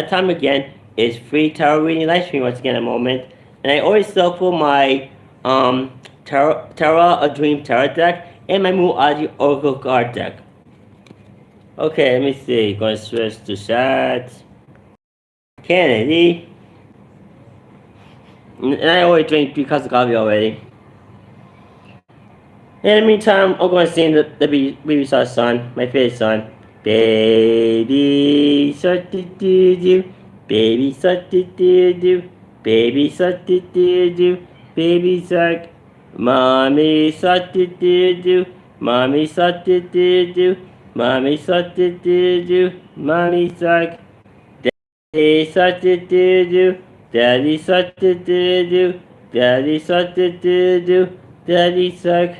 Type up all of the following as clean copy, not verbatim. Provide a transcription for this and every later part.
time again is free tarot reading live stream once again in a moment. And I always shuffle my Tarot a Dream Tarot deck and my Moon Audio Oracle card deck. Okay, let me see. Gonna switch to chat. Kennedy. And I already drank 3 cups of coffee already. In the meantime, I'm going to sing the Baby Shark song, my favorite song. Baby shark do do do, baby shark do do do, baby shark do do do, baby shark. Mommy shark do do do, mommy shark do do do, mommy shark do do do, mommy shark. Daddy shark do do do, daddy shark do do do, daddy shark do do do, daddy shark.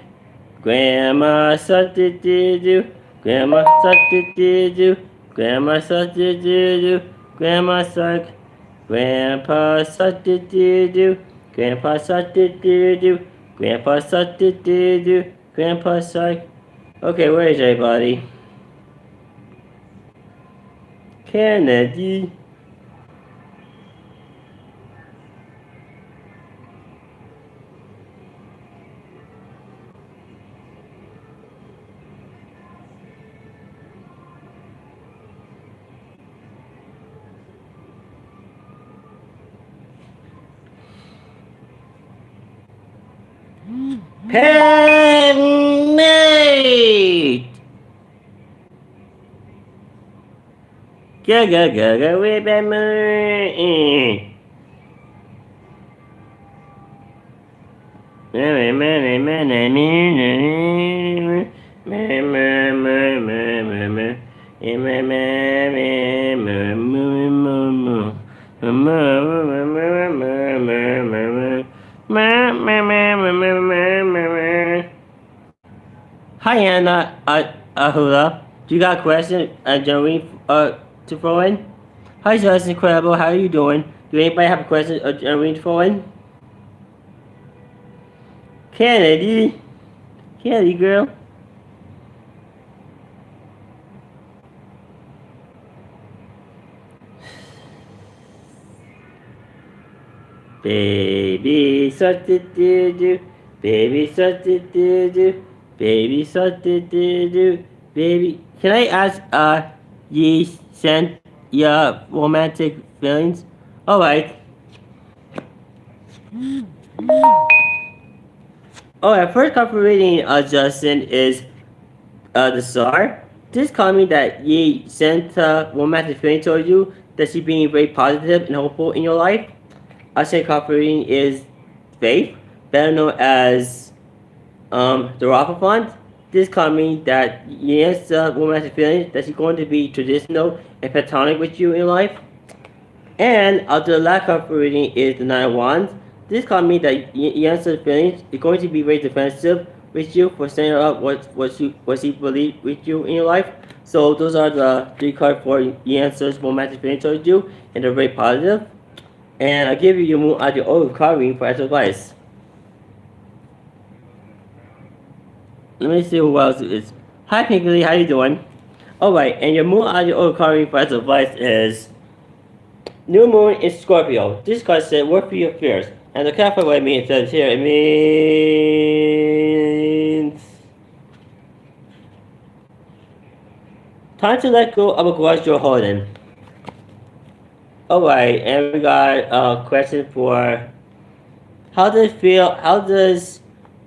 Grandma shark do do do, grandma shark do do do, grandma shark do do do, grandma shark. Grandpa shark do do do, grandpa shark do do do, grandpa shark do do do, grandpa shark. Okay, where is everybody? Kennedy. Penmate! Go, go, go, go, with Penmate! Hi Anna, Hula. Do you got a question, Joey, to throw in? Hi Justin, incredible. How are you doing? Do anybody have a question, Joey, to throw in? Kennedy, Kennedy girl. Baby shark do do do, baby shark do do do, baby shark do do do, baby. Can I ask, ye sent your romantic feelings? Alright. Alright, first card for reading, Justin, is, the Tsar. This comment that ye sent romantic feeling towards you, that she being very positive and hopeful in your life. Our second card for reading is Faith, better known as the Raffafont. This card means that yes, romantic feelings that she's going to be traditional and platonic with you in life. And the last card for reading is the Nine of Wands. This card means that Yen's feelings is going to be very defensive with you for saying up what she believes with you in your life. So those are the 3 cards for Yen's romantic feelings towards you, and they're very positive. And I'll give you your moon audio oracle card reading for advice. Let me see who else it is. Hi Pinkley, how you doing? Alright, and your moon audio oracle card reading for advice is New Moon in Scorpio. This card said, work for your fears. And the card for what it means says here, it means time to let go of a grudge you're holding. Alright, and we got a question for how does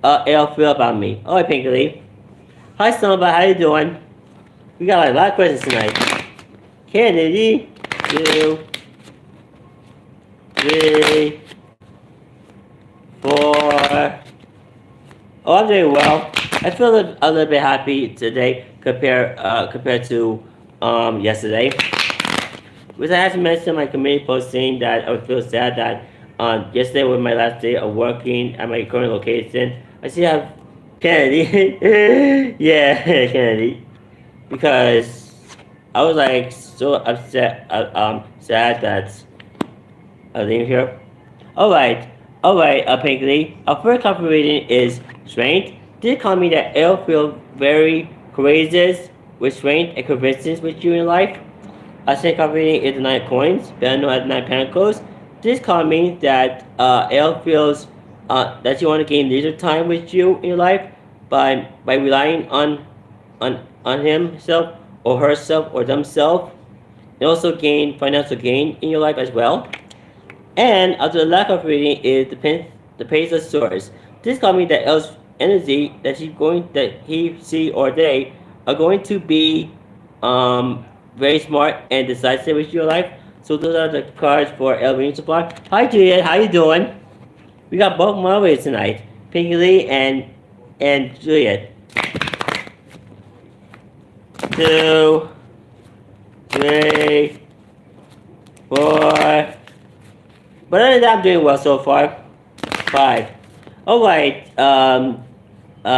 Elle feel about me? Alright, Pinkley. Hi Snowball, how you doing? We got a lot of questions tonight. Kennedy, 2, 3, 4. Oh, I'm doing well. I feel a little bit happy today compared to yesterday. Which I had to mention my community post saying that I would feel sad that yesterday was my last day of working at my current location. I still have Kennedy. Yeah, Kennedy. Because I was like so upset, sad that I was leaving here. Alright, Pinkley. Our first card reading is Strength. This called me that Elle feel very courageous with strength and convictions with you in life. A second card reading is the Nine of Coins, better known as Nine of Pentacles. This card means that Elle feels that she want to gain leisure time with you in your life by relying on himself or herself or themselves, and also gain financial gain in your life as well. And after the lack of reading is the Page of Swords. This card means that Elle's energy that he, she, or they are going to be very smart and decisive with your life. So those are the cards for Elle reading supply. Hi Juliet, how you doing? We got both moderators tonight, Pinky Lee and Juliet. 2, 3, 4. But other than that, I'm doing well so far. 5. Alright,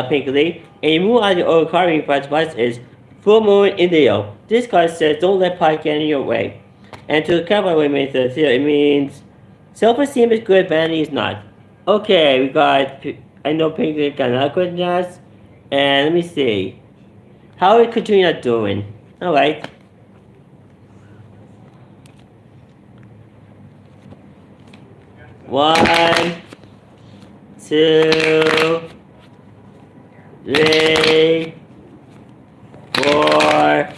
Pinky Lee. And you move on to your card reading for advice is Full Moon in Leo. This card says don't let pride get in your way. And to the clarify what it means here, it means self-esteem is good, vanity is not. Okay, we got, I know Pinky Lee got another question to ask. And let me see. How is Katrina doing? Alright. One, 2, 3, 4,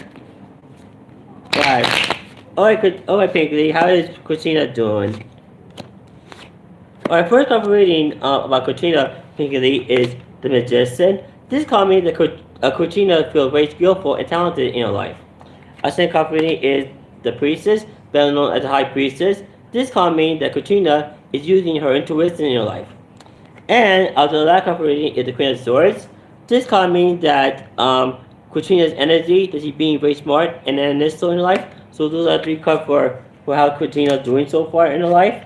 5. Alright, Pinky, how is Katrina doing? Alright, first card reading about Katrina, Pinky, is the Magician. This card means that Katrina feels very skillful and talented in her life. Our second card reading is the Priestess, better known as the High Priestess. This card means that Katrina is using her intuition in her life. And after the last card reading is the Queen of Swords. This card means that Katrina's energy, that she's being very smart and analytical in her life. So those are 3 cards for how Katrina's doing so far in her life.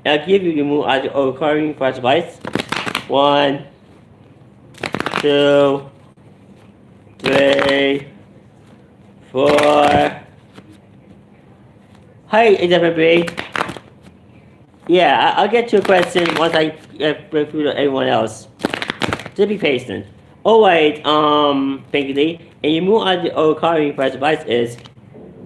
And I'll give you your move as your card reading for advice. 1, 2, 3, 4. Hi, Isabel. Yeah, I'll get to a question once I break through to everyone else. Just be patient. Alright, Pinky Lee, and you move on to the card reading for advice is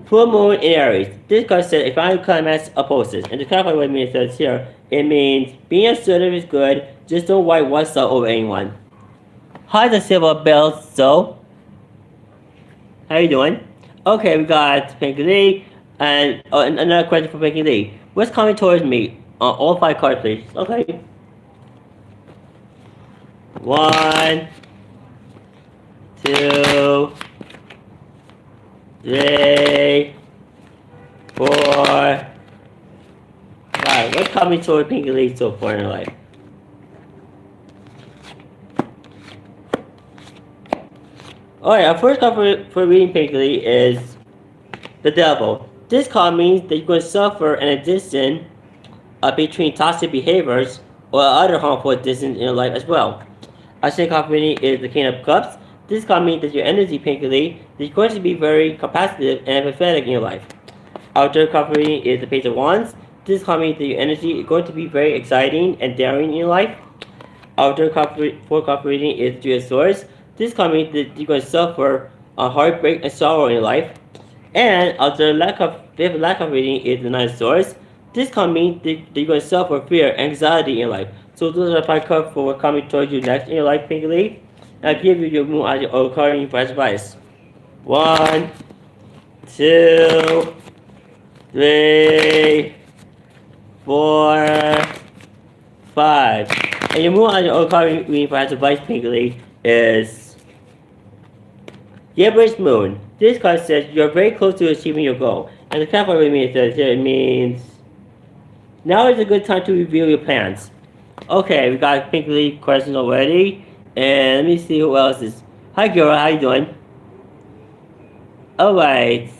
Full Moon in Aries. This card says if I climax opposes, and to clarify what it means says here, it means being assertive is good, just don't white oneself over anyone. Hi, the Silver Bell, so how you doing? Okay, we got Pinky Lee, and another question for Pinky Lee. What's coming towards me? All 5 cards, please. Okay. 1, 2, 3, 4, 5. What's coming towards Pinky Lee so far in her life? Alright, our first card for reading Pinky Lee is the Devil. This card means that you're going to suffer an addiction between toxic behaviors or other harmful additions in your life as well. Our second card reading is the King of Cups. This card means that your energy, Pinky Lee, is going to be very capacitive and empathetic in your life. Our third card reading is the Page of Wands. This card means that your energy is going to be very exciting and daring in your life. Our fourth card reading is Three of Swords. This card means that you're going to suffer a heartbreak and sorrow in your life. And our fifth lack of reading is the Nine of Swords. This card means that you're going to suffer fear and anxiety in your life. So those are the 5 cards for what coming towards you next in your life, Pinky Lee. I'll give you your moon as your card reading for advice. 1, 2, 3, 4, 5. And your moon as your card reading for advice, Pinky Lee, is Gabriel's Moon. This card says you're very close to achieving your goal. And the capital means says here, it means now is a good time to reveal your plans. Okay, we got Pinky Lee questions already. And let me see who else is. Hi girl, how you doing? Alright.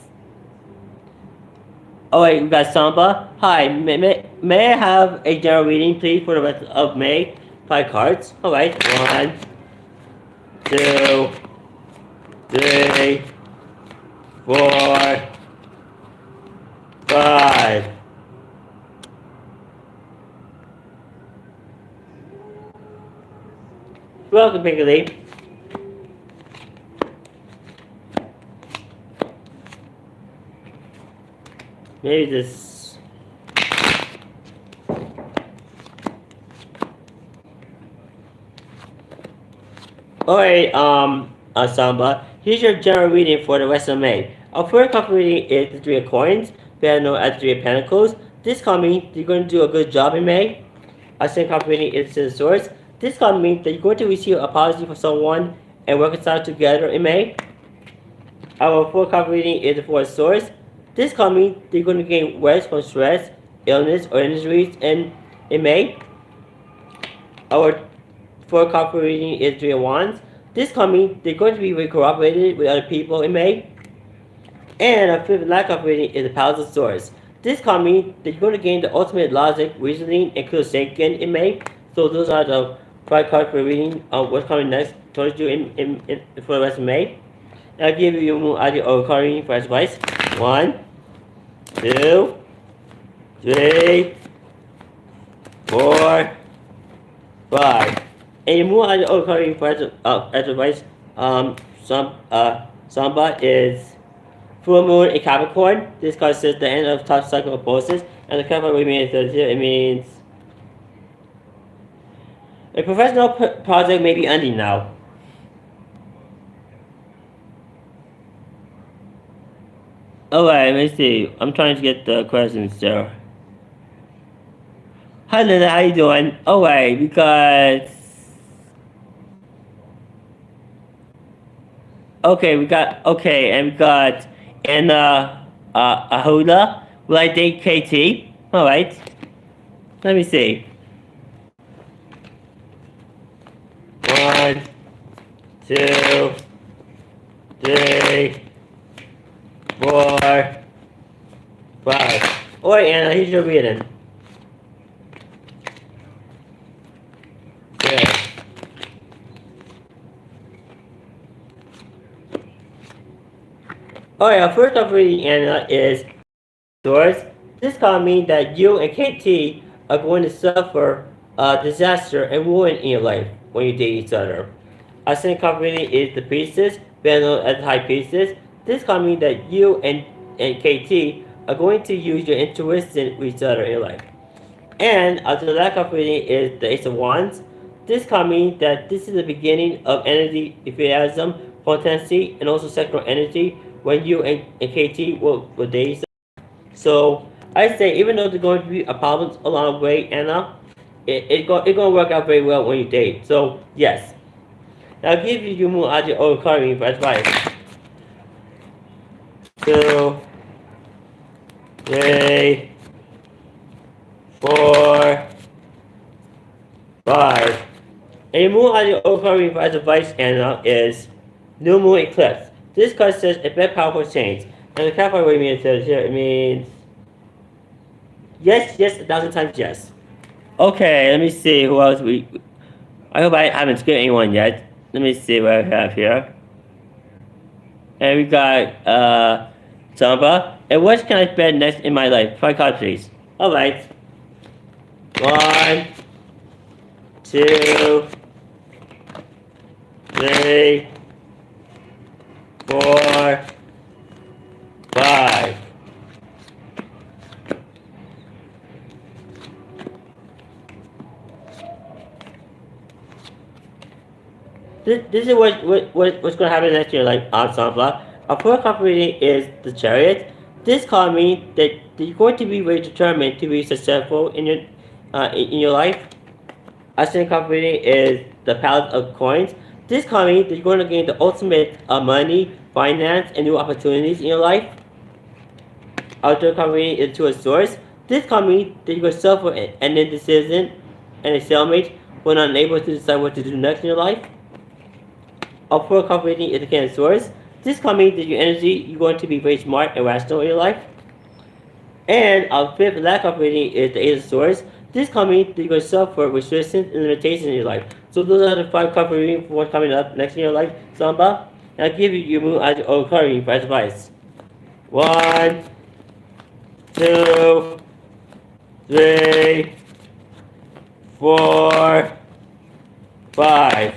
Alright, we got Samba. Hi, may I have a general reading please for the rest of May? 5 cards. Alright, 1, 2, 3, 4, 5. Welcome, Pinky Lee. Maybe this. Alright, Samba. Here's your general reading for the rest of May. Our first card reading is the Three of Coins, better known as the Three of Pentacles. This card means you're going to do a good job in May. Our second card reading is the Swords. This card means that you're going to receive an apology from someone and reconcile together in May. Our fourth card reading is the Four of Swords. This card means that you're going to gain rest from stress, illness, or injuries in May. Our fourth card reading is Three of Wands. This card means they're going to be cooperated with other people in May. And our fifth and last card reading is the Palace of Swords. This card means that you're going to gain the ultimate logic, reasoning, and clear thinking in May. So those are the 5 cards for reading what's coming next towards you in for the rest of May. And I'll give you more idea of card reading for advice. 1, 2, 3, 4, 5. And more idea of card reading for advice. Samba is Full Moon in Capricorn. This card says the end of tough cycle of pulses. And the Capricorn means it means a professional project may be ending now. Alright, let me see. I'm trying to get the questions there. Hi Linda, how you doing? Alright, because and we got Anna Ahuda. Will I date KT? Alright. Let me see. 1, 2, 3, 4, 5. Alright, Anna, here's your reading. Good. Alright, our first up reading, Anna, is Swords. This card means that you and KT are going to suffer disaster and ruin in your life when you date each other. Our second card reading is the Priestess, better known as the High Priestess. This card means that you and KT are going to use your intuition with each other in your life. And the last card reading is the Ace of Wands. This card means that this is the beginning of energy, enthusiasm, potency, and also sexual energy when you and KT will date each other. So I say, even though there's going to be problems along the way, Anna, it's going to work out very well when you date. So yes. Now I'll give you more idea of card reading for advice. 2, 3, 4, 5. A more idea of card reading for advice, Anna, is New Moon Eclipse. This card says a very powerful change. And the capital way means here, it means yes, 1,000 times yes. Okay, let me see who else I hope I haven't skipped anyone yet. Let me see what I have here. And we got Samba. And what can I spend next in my life? 5 cards, please. Alright. 1, 2, 3, 4, 5. This is what's going to happen next year, like ensemble. Our first card reading is the Chariot. This card means that you're going to be very determined to be successful in your life. Our second card reading is the Palace of Coins. This card means that you're going to gain the ultimate money, finance, and new opportunities in your life. Our third card reading is Two of Swords. This card means that you're going to suffer an indecision and a stalemate when unable to decide what to do next in your life. Our fourth card reading is the King of Swords. This card means that your energy, you're going to be very smart and rational in your life. And our fifth and last card reading is the Ace of Swords. This card means that you're going to suffer restrictions and limitations in your life. So those are the 5 card readings for what's coming up next in your life, Samba. And I'll give you your moon or card reading for advice. 1, 2, 3, 4, 5.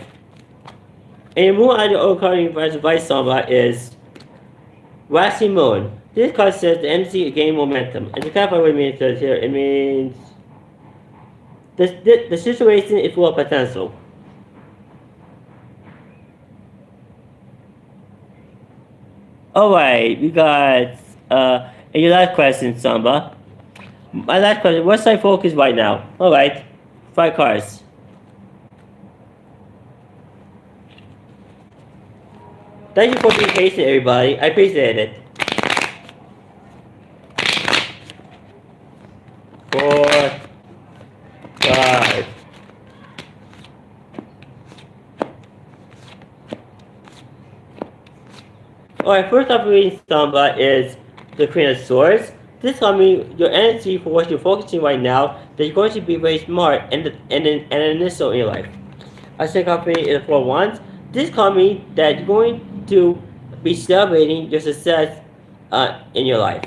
And your moon idea or card reading for advice, Samba, is Waxing Moon. This card says the energy gain momentum. And the kind of what it means says here, it means the situation is full of potential. Alright, we got and your last question, Samba. My last question, what's my focus right now? Alright. 5 cards. Thank you for being patient, everybody. I appreciate it. 4, 5. Alright, first up reading Samba is the Queen of Swords. This tells me your energy for what you're focusing right now, that you're going to be very smart and initial in your life. Our second card reading is 4 Wands. This tells me that you're going to be celebrating your success in your life.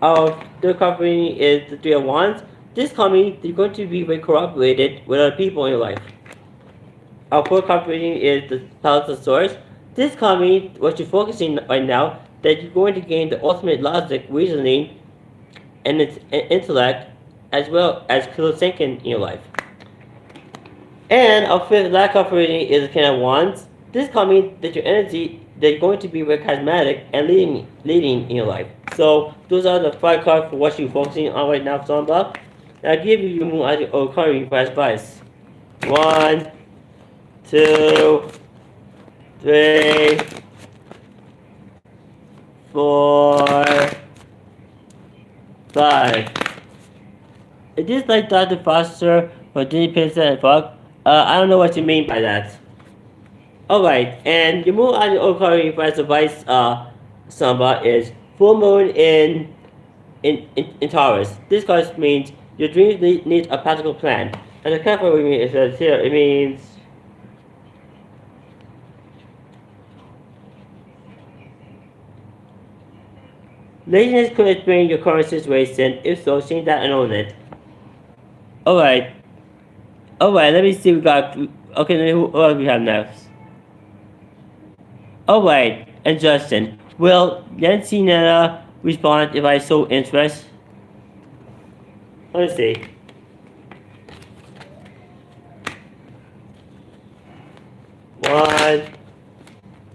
Our third card reading is the 3 of Wands. This tells me that you're going to be very cooperated with other people in your life. Our fourth card reading is the Palace of Swords. This tells me what you're focusing right now, that you're going to gain the ultimate logic, reasoning, and its intellect, as well as critical thinking in your life. And our fifth last card reading is the King of Wands. This tells me that your energy, that you're going to be very charismatic and leading in your life. So those are the 5 cards for what you're focusing on right now, Samba. And I'll give you your moon or card reading for advice. 1, 2, 3, 4, 5. Is this like Dr. Foster or Disney Princess and Frog? I don't know what you mean by that. Alright, and your moon on your card for advice, Samba, is full moon in Taurus. This card means your dreams need a practical plan. And the card for me it says here, it means laziness could explain your current situation. If so, change that and own it. Alright. Alright, let me see. We got. Okay, who else we have next? Alright, and Justin. Will Yancy Nana respond if I show interest? Let's see. One,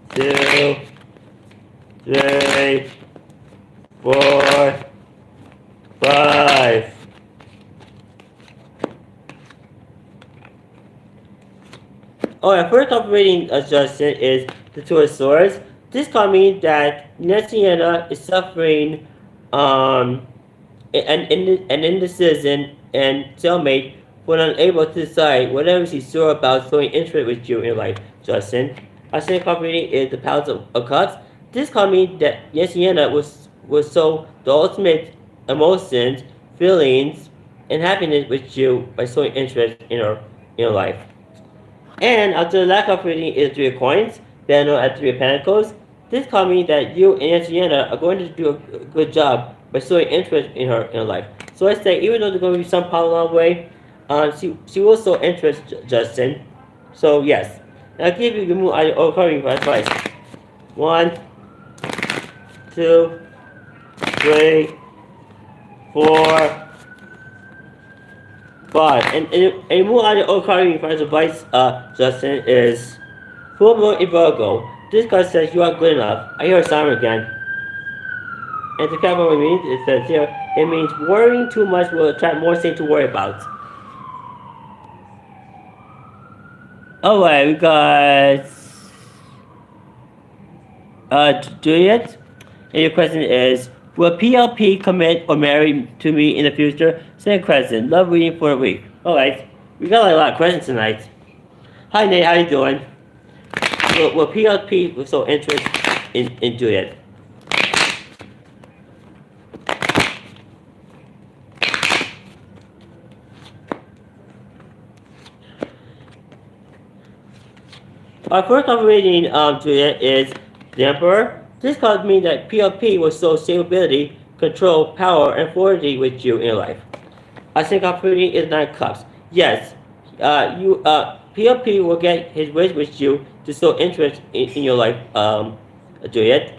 2, 3, 4, 5. Alright, first operating Justin is the 2 of Swords. This could mean that Nancyana is suffering an indecision and cellmate when unable to decide whatever she's sure about showing interest with you in life, Justin. Our second operating is the Palace of Cups. This could mean that Nancyana was show the ultimate emotions, feelings, and happiness with you by showing interest in your life. And after the last card reading is 3 of Coins, then at 3 of Pentacles. This could mean that you and Antiana are going to do a good job by showing interest in her life. So I say, even though there's going to be some problem along the way, she will show interest, Justin. So yes, and I'll give you the moon or card reading for advice. 1, 2, 3, 4, 5. And moon on the old card reading for advice, Justin, is full moon in Virgo. This card says you are good enough. I hear a siren again. And to cover what it means, it says here, it means worrying too much will attract more things to worry about. Alright, we got Juliet. And your question is, will PLP commit or marry to me in the future? Second question, love reading for a week. Alright, we got a lot of questions tonight. Hi Nate, how you doing? Will PLP show interest in Juliet? Our first reading Juliet is the Emperor. This card means that PLP will show stability, control, power, and authority with you in your life. Our second reading is 9 Cups. Yes, PLP will get his wish with you to show interest in your life, Juliet.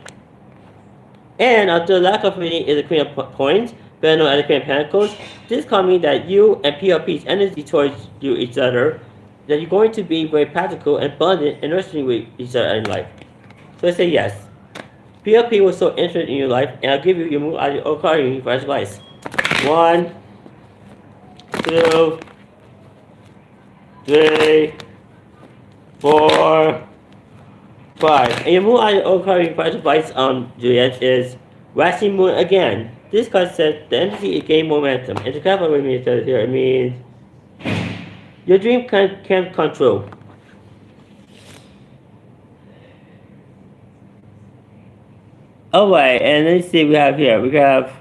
And after lack of reading is the Queen of Coins, better known as the Queen of Pentacles. This can mean that you and PLP's energy towards each other, that you're going to be very practical and abundant and nurturing with each other in life. So I say yes. PLP was so interested in your life, and I'll give you your move out of your card for advice. 1, 2, 3, 4, 5. And your moon out of your card for advice, Juliet, is waxing moon again. This card says the energy is gaining momentum. And to clarify what it means here, it means your dream can come true. Alright, and let's see what we have here. We have,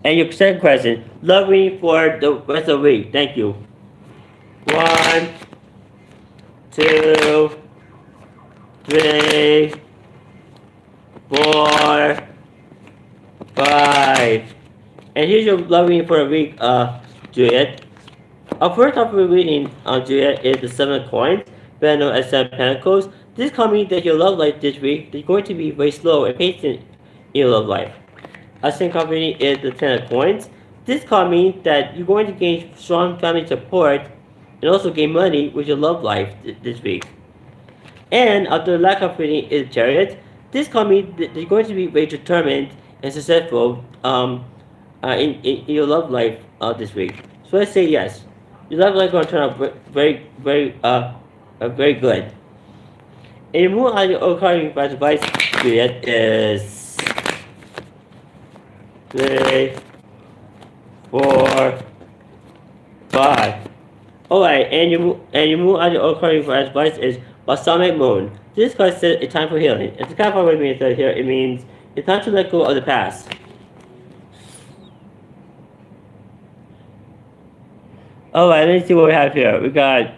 and your second question, love reading for the rest of the week. Thank you. 1, 2, 3, 4, 5. And here's your love reading for the week, Juliet. Our first offer reading on Juliet is the 7 of Coins, better known as 7 Pentacles. This can mean that your love life this week is going to be very slow and patient in your love life. Our second card reading is the 10 of Coins. This can mean that you're going to gain strong family support and also gain money with your love life this week. And after the lack of reading is Chariot. This can mean that you're going to be very determined and successful in your love life this week. So let's say yes. Your love life is going to turn out very good. And your moon out of card advice Juliet is 3, 4, 5. Alright, and your moon out of card advice is Balsamic Moon. This card says it's time for healing. It's kind of what it means here. It means it's time to let go of the past. Alright, let's see what we have here. We got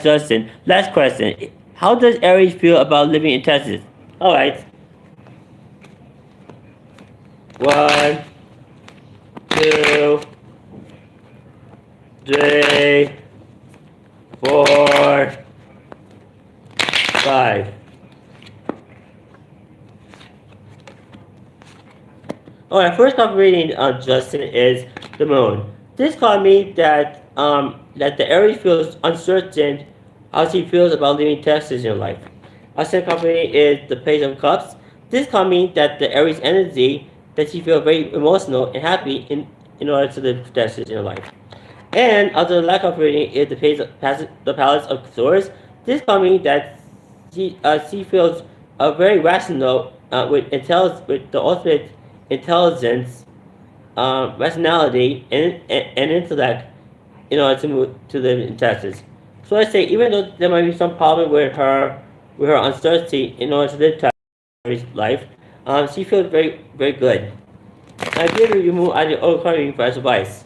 Justin. Last question. How does Aries feel about living in Texas? Alright. 1, 2, 3, 4, 5. Alright, first off reading on Justin is the moon. This card means that that the Aries feels uncertain how she feels about living Texas in her life. Our second card reading is the Page of Cups. This card means that the Aries energy that she feels very emotional and happy in order to live Texas in her life. And after the lack of reading is the Palace of Swords. This card means that she feels very rational with the ultimate intelligence, rationality, and intellect in order to live in Texas. So I say, even though there might be some problem with her uncertainty in order to live Texas life, she feels very good. I give you moon out of your old card for advice,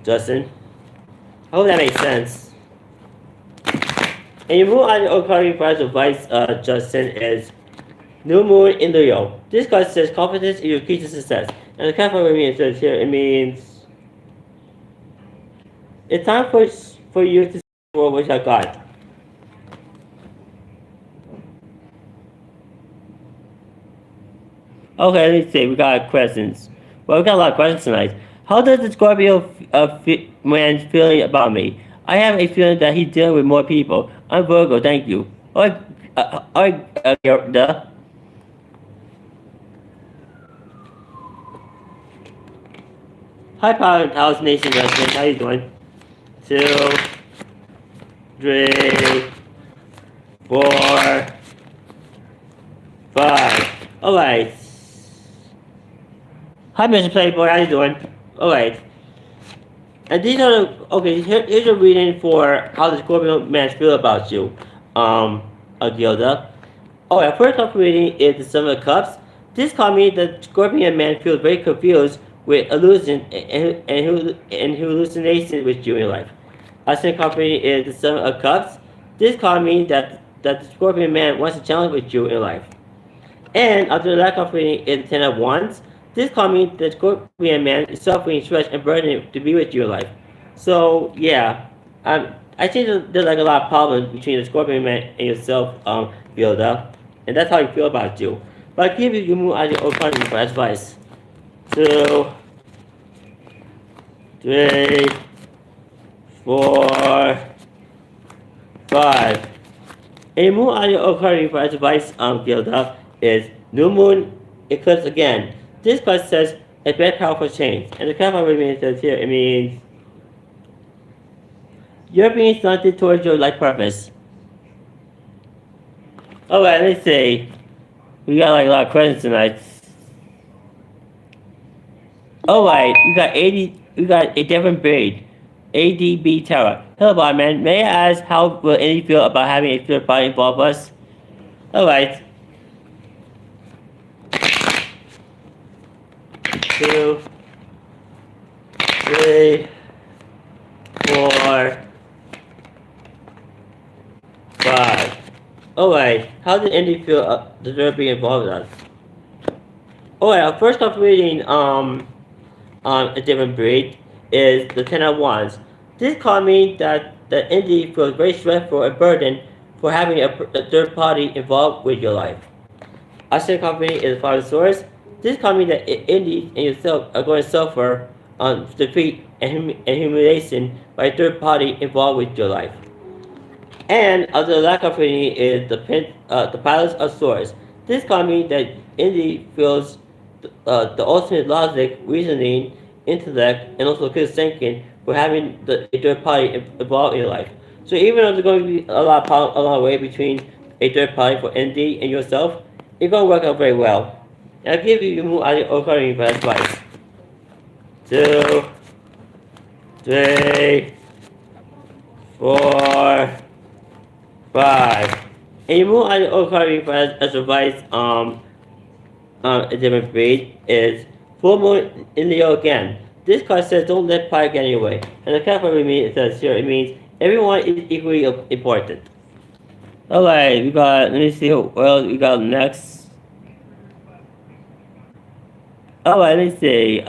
Justin. I hope that makes sense. And your moon out of your old card for advice, Justin, is New Moon in Leo. This card says confidence is your key to success. And the kind of what it means here, it means it's time for you to see the world which I got. Okay, let's see. We got questions. Well, we got a lot of questions tonight. How does the Scorpio man feeling about me? I have a feeling that he's dealing with more people. I'm Virgo. Thank you. Duh. Hi, Power and House Nation residents. How you doing? 2, 3, 4, 5. Alright. Hi, Mr. Playboy. How you doing? Alright. And these are here's a reading for how the Scorpio man feel about you, Gilda. Alright, first off reading is the 7 of Cups. This card means that Scorpion man feels very confused with illusion and hallucination with you in your life. Our second card reading is the 7 of Cups. This card means that the Scorpion man wants to challenge with you in life. And after the last card reading is the 10 of Wands. This card means that Scorpion man is suffering, stress, and burden to be with you in life. So yeah, I think there's like a lot of problems between the Scorpion Man and yourself, Fielda, and that's how you feel about you. But I give you move out of your own country for advice. 2, 3, 4, 5. A move out of your own country for advice, Fielda, is new moon eclipse again. This card says a very powerful change, and the card remains says here it means you're being slanted towards your life purpose. Alright, let's see. We got like a lot of questions tonight. Alright, we got a different breed. ADB Terra. Hello Barman, may I ask how will any feel about having a third party involve us? Alright. 2, 3, 4, 5. Alright, how did Andy feel deserve being involved with us? Alright, our first card reading a different breed is the Ten of Wands. This card means that Indy feels very stressful and burdened for having a third party involved with your life. Our second card reading is the Father of Swords. This card means that Indy and yourself are going to suffer defeat and humiliation by a third party involved with your life. And the lack of reading is the Palace of Swords. This card means that Indy feels the ultimate logic, reasoning, intellect, and also critical thinking for having a third party involved in your life. So even though there's going to be a lot of problems along the way between a third party for Indy and yourself, it's going to work out very well. And I'll give you move out of your own for advice. 2, 3, 4, 5. And you move out of your own country for as advice, a different breed is full moon in Leo again. This card says don't let pride get in your way. And the card for me it says here it means everyone is equally important. Alright, we got let me see what else we got next. Alright, let's see.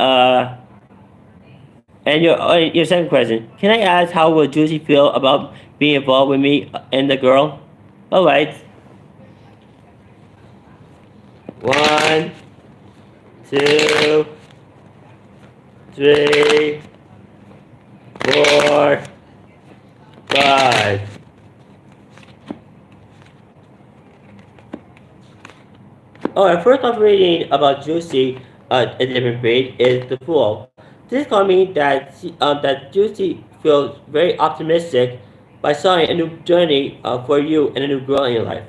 And your second question. Can I ask how would Juicy feel about being involved with me and the girl? Alright. 1, 2, 3, 4, 5. Alright, first off reading about Juicy, a different breed, is the Fool. This card means that Juicy feels very optimistic by starting a new journey for you and a new girl in your life.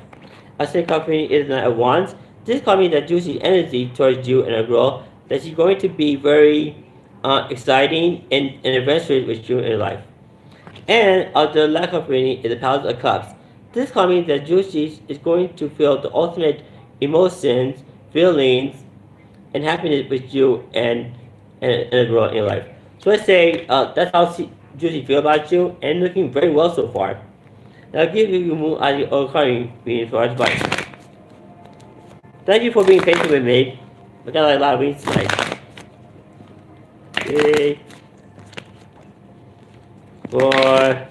A second card reading is Knight of Wands. This card means that Juicy's energy towards you and a girl that she's going to be very exciting and adventurous with you in your life. And the lack of reading is the Palace of Cups. This card means that Juicy is going to feel the ultimate emotions, feelings, and happiness with you and a girl in your life. So let's say that's how Juicy feel about you and looking very well so far. Now I'll give you move out of your own card reading for advice. Thank you for being patient with me. We got a lot of readings tonight. 3, 4,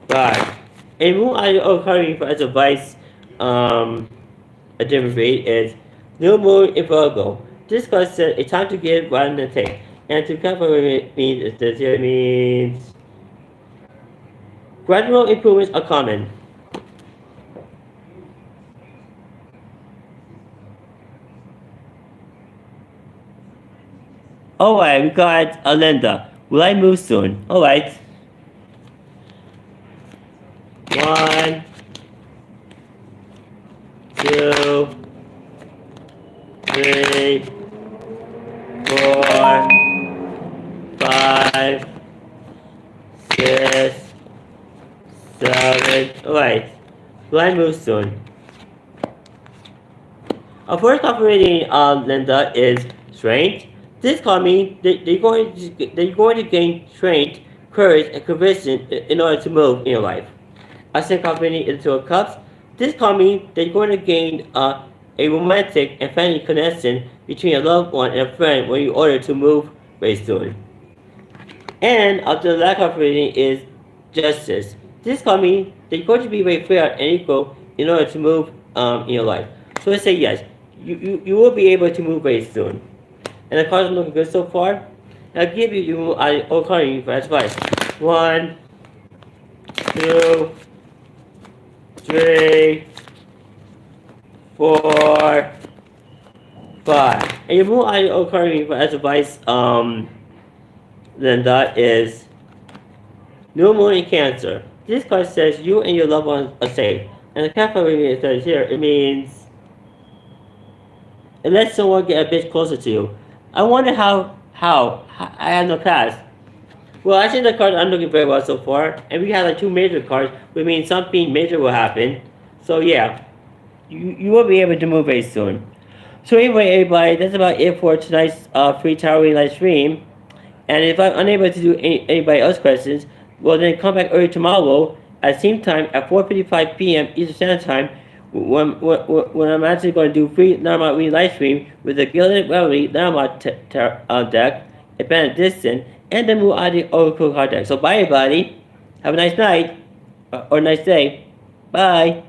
5. And move out of your own card reading for advice. A different read is New Moon in Virgo. This card says it's time to give rather than take. And to cover what it means is it means gradual improvements are common. Alright, we got Linda. Will I move soon? Alright. 1, 2, 3, 4, 5, 6, 7. Alright. Will I move soon? Our first operating Linda is strength. This card means that you're going to gain strength, courage, and conviction in order to move in your life. Our second operating is Two of Cups. This card means that you're going to gain a romantic and family connection between a loved one and a friend when you order to move very soon. And the lack of reading is justice. This card means that you're going to be very fair and equal in order to move in your life. So let's say yes, you will be able to move very soon. And the cards are looking good so far. I'll give you all card for advice. 1, 2, 3, 4, 5. And your move audio card for advice then that is New Moon in Cancer. This card says you and your loved ones are safe. And the capital it says here, it means it lets someone get a bit closer to you. I wonder how I have no class. Well, I think the cards aren't looking very well so far, and we have like 2 major cards, which means something major will happen. So yeah, you will be able to move very soon. So anyway, everybody, that's about it for tonight's free tarot live stream. And if I'm unable to do anybody else questions, well then come back early tomorrow at the same time at 4:55 p.m. Eastern Standard Time when I'm actually going to do free Narma reading live stream with the Gilded Reverie Narma deck, a Benedictine, and the Muadi Oracle card deck. So bye everybody. Have a nice night or nice day. Bye.